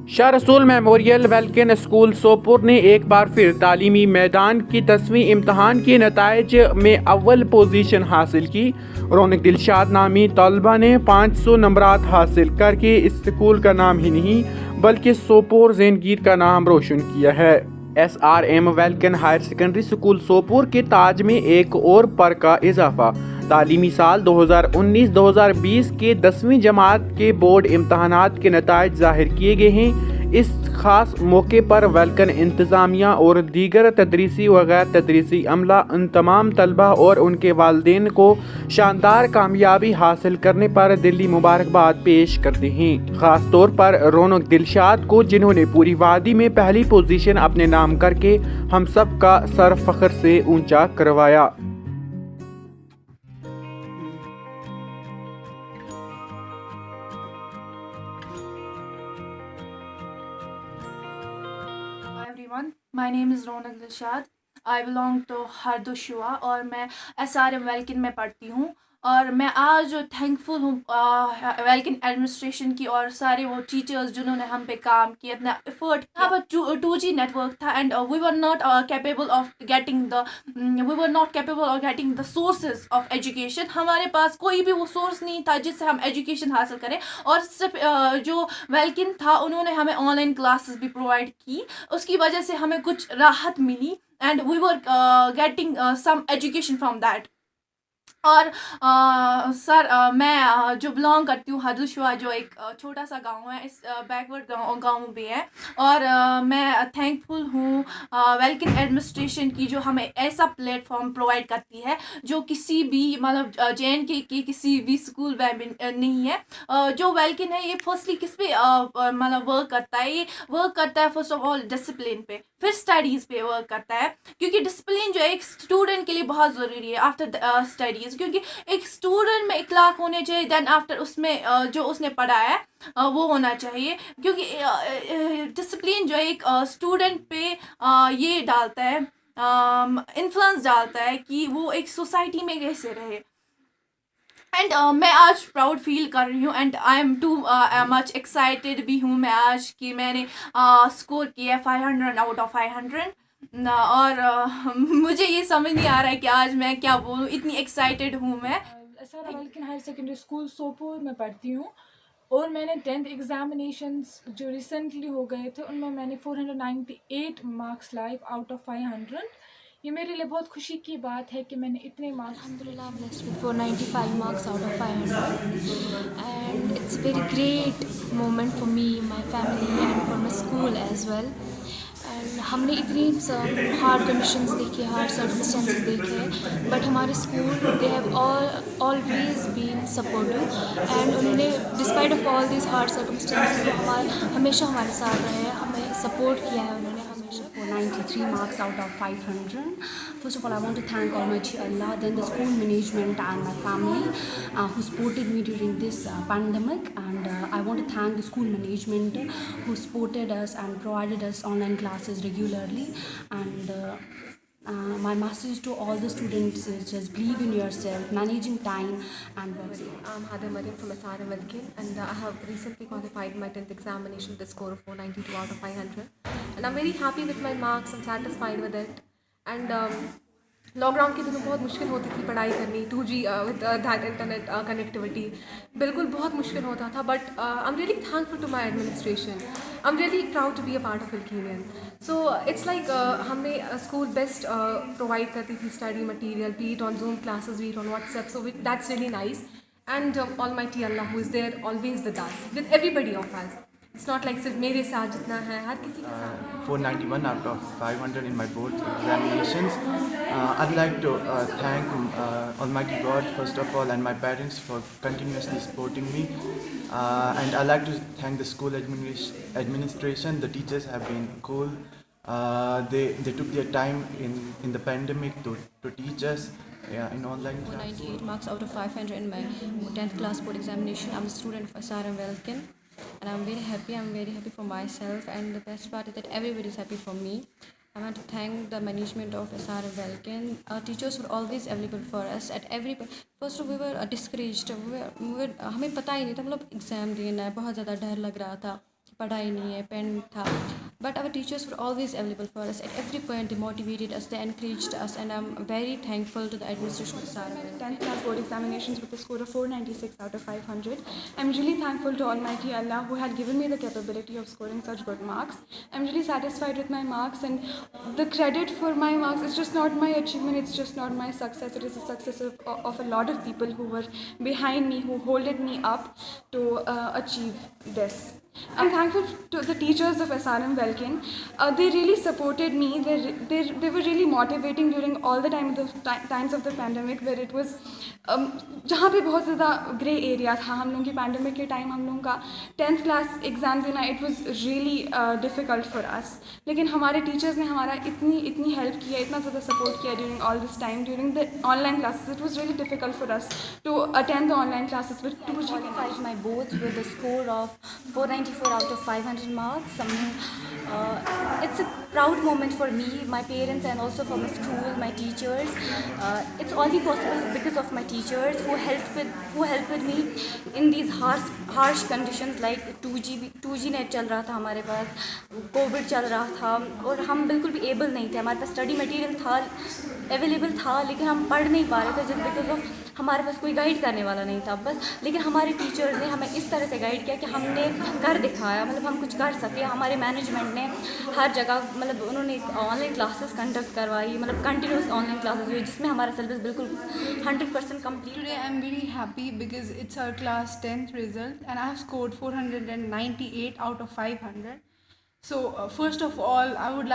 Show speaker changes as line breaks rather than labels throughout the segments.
शाह रसूल memorial वेलकिन school Sopore ने एक बार फिर तालीमी मैदान की 10वीं इम्तहान के नताइज में अव्वल पोजीशन हासिल की। रौनक दिलशाद नामी तलबा ने 500 नंबरात हासिल करके इस स्कूल का नाम ही नहीं बल्कि सोपोर ज़ेनगीर का नाम रोशन किया है। SRM Welkin higher secondary school Sopore के ताज में एक और पर का इजाफा। तालीमी साल 2019-2020 के 10वीं जमात के बोर्ड इम्तहानात के नताइज ज़ाहिर किए गए हैं। इस खास मौके पर वेलकन इंतज़ामिया और दीगर तदरीसी व गैर तदरीसी अमला उन तमाम तलबा और उनके वालिदैन को शानदार कामयाबी हासिल करने पर दिली मुबारकबाद पेश करते हैं। ख़ास तौर पर रौनक दिलशाद को, जिन्होंने पूरी वादी में पहली पोजीशन अपने नाम करके हम सब का सर फख्र से ऊंचा करवाया।
Hi everyone, my name is Raunak Dilshad. I belong to Hardoshua और मैं SRM वेलकिन में पढ़ती हूँ। और मैं आज थैंकफुल हूँ वेलकिन एडमिनिस्ट्रेशन की और सारे वो टीचर्स जिन्होंने हम पे काम किया, इतना एफर्ट। यहाँ पर 2G नेटवर्क था and we were not capable of getting the sources of education. हमारे पास कोई भी वो सोर्स नहीं था जिससे हम एजुकेशन हासिल करें। और सिर्फ जो वेलकिन था उन्होंने हमें ऑनलाइन क्लासेस भी प्रोवाइड की, उसकी वजह से हमें कुछ राहत मिली and we were getting some education from that. और सर मैं जो बिलोंग करती हूँ हरदोशुआ, जो एक छोटा सा गांव है, इस बैकवर्ड गांव भी है। और मैं थैंकफुल हूँ वेलकिन एडमिनिस्ट्रेशन की, जो हमें ऐसा प्लेटफॉर्म प्रोवाइड करती है जो किसी भी मतलब JNK के किसी भी स्कूल में भी नहीं है। जो वेलकिन है ये फर्स्टली किस पे मतलब वर्क करता है, ये वर्क करता है फर्स्ट ऑफ ऑल डिसिप्लिन पे, फिर स्टडीज़ पे वर्क करता है। क्योंकि डिसिप्लिन जो है एक स्टूडेंट के लिए बहुत ज़रूरी है आफ्टर स्टडीज़। क्योंकि एक स्टूडेंट में इखलाक होने चाहिए, देन आफ्टर उसमें जो उसने पढ़ा है वो होना चाहिए। क्योंकि डिसिप्लिन जो है एक स्टूडेंट पे ये डालता है, इन्फ्लुएंस डालता है कि वो एक सोसाइटी में कैसे रहे। एंड मैं आज प्राउड फील कर रही हूँ and I am too much excited भी हूँ मैं आज कि मैंने स्कोर किया 500 आउट ऑफ 500। और मुझे ये समझ नहीं आ रहा है कि आज मैं क्या बोलूँ, इतनी एक्साइटेड हूँ मैं।
SRM Welkin higher secondary school Sopore में पढ़ती हूँ और मैंने 10th एग्जामिनेशंस जो रिसेंटली हो गए थे उनमें मैंने 498 मार्क्स लाए आउट ऑफ 500। ये मेरे लिए बहुत खुशी की बात है कि मैंने इतने marks.
Alhamdulillah, I'm blessed with 495 marks out of 500, and it's a very great moment for me, my family, and for my school as well. And हमने इतनी हार्ड कंडीशंस देखी, हार्ड सर्कमस्टेंसेस देखे, बट हमारे school they have always been supportive and उन्होंने despite of all this hard circumstances हमेशा हमारे साथ रहे, हमें सपोर्ट किया है उन्होंने हमेशा।
93 marks out of 500. First of all, I want to thank Almighty Allah, then the school management and my family who supported me during this pandemic. And I want to thank the school management who supported us and provided us online classes regularly. And my message to all the students is just believe in yourself, managing time and work.
I'm Hada Mariam from SRM Velkin, and I have recently qualified my 10th examination with a score of 492 out of 500. And I'm very happy with my marks, I'm satisfied with it. And lockdown के दिनों बहुत मुश्किल होती थी पढ़ाई करनी, 2G with that internet connectivity बिल्कुल बहुत मुश्किल होता था। But I am really thankful to my administration, I am really proud to be a part of Welkinian. So it's like हमें स्कूल बेस्ट प्रोवाइड करती थी study material, be it on Zoom classes, be it on WhatsApp, so that's really nice. And almighty Allah who is there always with us, with everybody of us. It's not like सिर्फ मेरे साथ जितना है, हर किसी के साथ।
491 out of 500 in my board examinations. I'd like to thank Almighty God first of all and my parents for continuously supporting me. And I'd like to thank the school administration. The teachers have been cool. They took their time in the pandemic to teach us. Yeah, in online class.
498 marks out of 500 in my 10th class board examination. I'm a student of SRM Velkin. And I'm very happy for myself, and the best part is that everybody is happy for me. I want to thank the management of SRM Velkin. Our teachers were always available for us at every. First we were discouraged, हमें पता ही नहीं था, मतलब exam देना है, बहुत ज़्यादा डर लग रहा था पढ़ाई नहीं है, पेन था, but our teachers were always available for us. At every point, they motivated us, they encouraged us, and I'm very thankful to the administration of Sara.
10th class board examinations with a score of 496 out of 500. I'm really thankful to Almighty Allah who had given me the capability of scoring such good marks. I'm really satisfied with my marks, and the credit for my marks is just not my achievement, it's just not my success. It is the success of a lot of people who were behind me, who holded me up to achieve this. I'm thankful to the teachers of SRM Welkin. They really supported me. They were really motivating during all the times of the pandemic, where it was जहाँ पे बहुत ज़्यादा grey area था हम लोगों की pandemic के time. हम लोगों का 10th क्लास एग्ज़ाम देना it was really difficult for अस. लेकिन हमारे टीचर्स ने हमारा इतनी हेल्प किया, इतना ज़्यादा सपोर्ट किया during all this time. During the online classes it was really difficult for us to attend the online classes with 2G.
Qualified my boards with a score of 494 out of 500 marks. It's a proud moment for me, my parents, and also for my school, my teachers. It's only possible because of my teachers who helped with me in these harsh conditions like 2G net चल रहा था हमारे पास, Covid चल रहा था और हम बिल्कुल भी एबल नहीं थे. हमारे पास स्टडी मटेरियल था, अवेलेबल था, लेकिन हम पढ़ नहीं पा रहे थे जस्ट बिकॉज ऑफ हमारे पास कोई गाइड करने वाला नहीं था बस. लेकिन हमारे टीचर्स ने हमें इस तरह से गाइड किया कि हमने कर दिखाया, मतलब हम कुछ कर सके. हमारे मैनेजमेंट ने हर जगह मतलब उन्होंने ऑनलाइन क्लासेस कंडक्ट करवाई, मतलब कंटिन्यूस ऑनलाइन क्लासेस हुई जिसमें हमारा सिलेबस बिल्कुल 100% complete.
Today I'm very happy because it's our class 10th result and I have scored 498 out of 500. So first of all, I would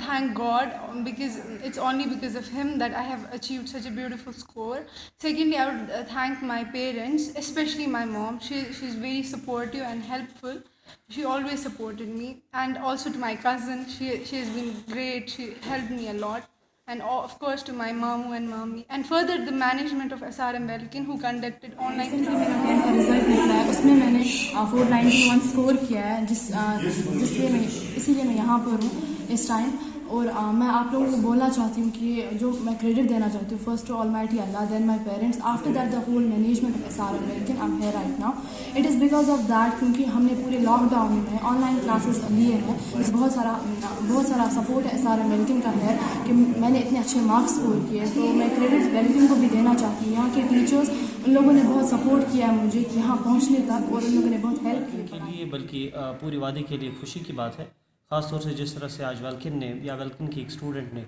thank God because it's only because of Him that I have achieved such a beautiful score. Secondly, I would thank my parents, especially my mom. She's very supportive and helpful. She always supported me, and also to my cousin. She has been great. She helped me a lot. And of course to my mamu and mami, and further the management of SRM Welkin who conducted online
मेरा 10th का result निकला है, उसमें मैंने 491 score किया है, इसीलिए मैं यहाँ पर हूँ इस टाइम. और मैं आप लोगों को बोलना चाहती हूँ कि जो मैं क्रेडिट देना चाहती हूँ first to almighty Allah, then my parents, after that the whole management of SRM Welkin. I am here right now. It is because of that, क्योंकि हमने पूरे लॉकडाउन में ऑनलाइन क्लासेस लिए हैं. बहुत सारा सपोर्ट है SRM Welkin का है कि मैंने इतने अच्छे मार्क्स स्कोर किए. तो मैं क्रेडिट वेलकिन को भी देना चाहती हूँ. यहाँ के टीचर्स, उन लोगों ने बहुत सपोर्ट किया है मुझे यहाँ पहुँचने तक, और उन लोगों ने बहुत हेल्प की.
बल्कि पूरी वादी के लिए खुशी की बात है, ख़ास तौर से जिस तरह से आज वेलकिन ने या वेलकिन की एक स्टूडेंट ने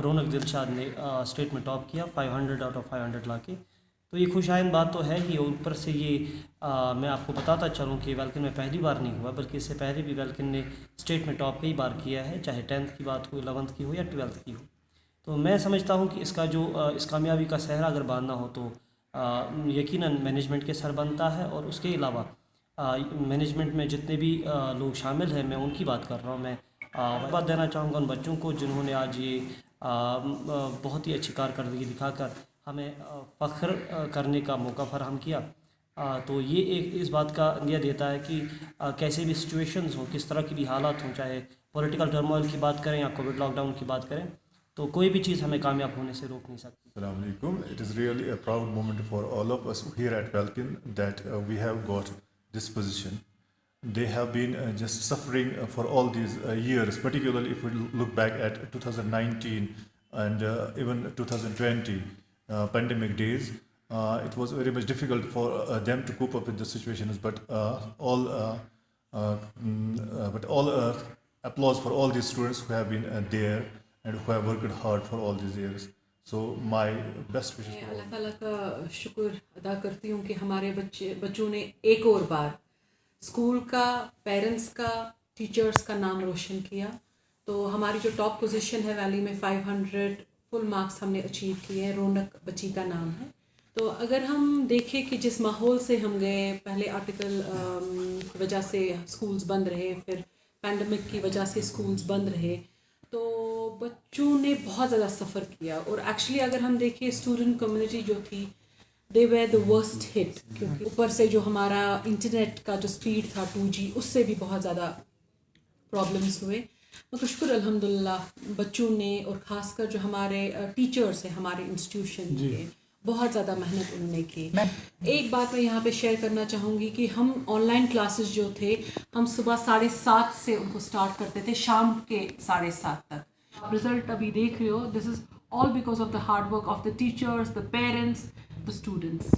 रौनक दिलशाद ने स्टेट में टॉप किया 500 आउट ऑफ 500 लाके. तो ये खुशाइन बात तो है ही. और ऊपर से ये मैं आपको बताता चलूँ कि वेलकिन में पहली बार नहीं हुआ, बल्कि इससे पहले भी वेलकिन ने स्टेट में टॉप कई बार किया है, चाहे 10th की बात हो, 11th की हो या 12th की हो. तो मैं समझता हूँ कि इसका जो इस कामयाबी का सहरा अगर बांधना हो तो यकीनन मैनेजमेंट के सर बनता है. और उसके अलावा मैनेजमेंट में जितने भी लोग शामिल हैं, मैं उनकी बात कर रहा हूँ. मैं बात देना चाहूँगा उन बच्चों को जिन्होंने आज ये बहुत ही अच्छी कारकर्दगी दिखाकर हमें फ़ख्र करने का मौका फराहम किया. तो ये एक इस बात का अंदिया देता है कि कैसे भी सिचुएशंस हों, किस तरह की भी हालात हों, चाहे पॉलिटिकल टर्मोइल की बात करें या कोविड लॉकडाउन की बात करें, तो कोई भी चीज़ हमें कामयाब होने से रोक नहीं सकती.
Assalamu alaikum. It is really a proud moment for all of us here at Welkin that we have got this position. They have been just suffering for all these years, particularly if we look back at 2019 and even 2020 pandemic days. It was very much difficult for them to cope up with the situations, but all applause for all these students who have been there and who have worked hard for all these years. So my best wishes for all.
अल्लाह ताला का शुक्र अदा करती हूँ कि हमारे बच्चों ने एक और बार स्कूल का, पेरेंट्स का, टीचर्स का नाम रोशन किया. तो हमारी जो टॉप पोजीशन है वैली में 500 फुल मार्क्स हमने अचीव किए हैं. रौनक बच्ची का नाम है. तो अगर हम देखें कि जिस माहौल से हम गए, पहले आर्टिकल की वजह से स्कूल्स बंद रहे, फिर पैंडमिक की वजह से स्कूल्स बंद रहे, तो बच्चों ने बहुत ज़्यादा सफ़र किया. और एक्चुअली अगर हम देखें स्टूडेंट कम्युनिटी जो थी, दे वे द वर्स्ट हिट, क्योंकि ऊपर से जो हमारा इंटरनेट का जो स्पीड था 2G, उससे भी बहुत ज़्यादा प्रॉब्लम्स हुए. मगर शुक्र अल्हम्दुलिल्लाह बच्चों ने, और ख़ासकर जो हमारे टीचर्स हैं हमारे इंस्टीट्यूशन के, बहुत ज़्यादा मेहनत उन्होंने की। एक बात मैं यहाँ पे शेयर करना चाहूँगी कि हम ऑनलाइन क्लासेस जो थे, हम सुबह 7:30 से उनको स्टार्ट करते थे शाम के 7:30 तक। रिजल्ट अभी देख रहे हो, this is all because of the hard work of the teachers, the parents, the students.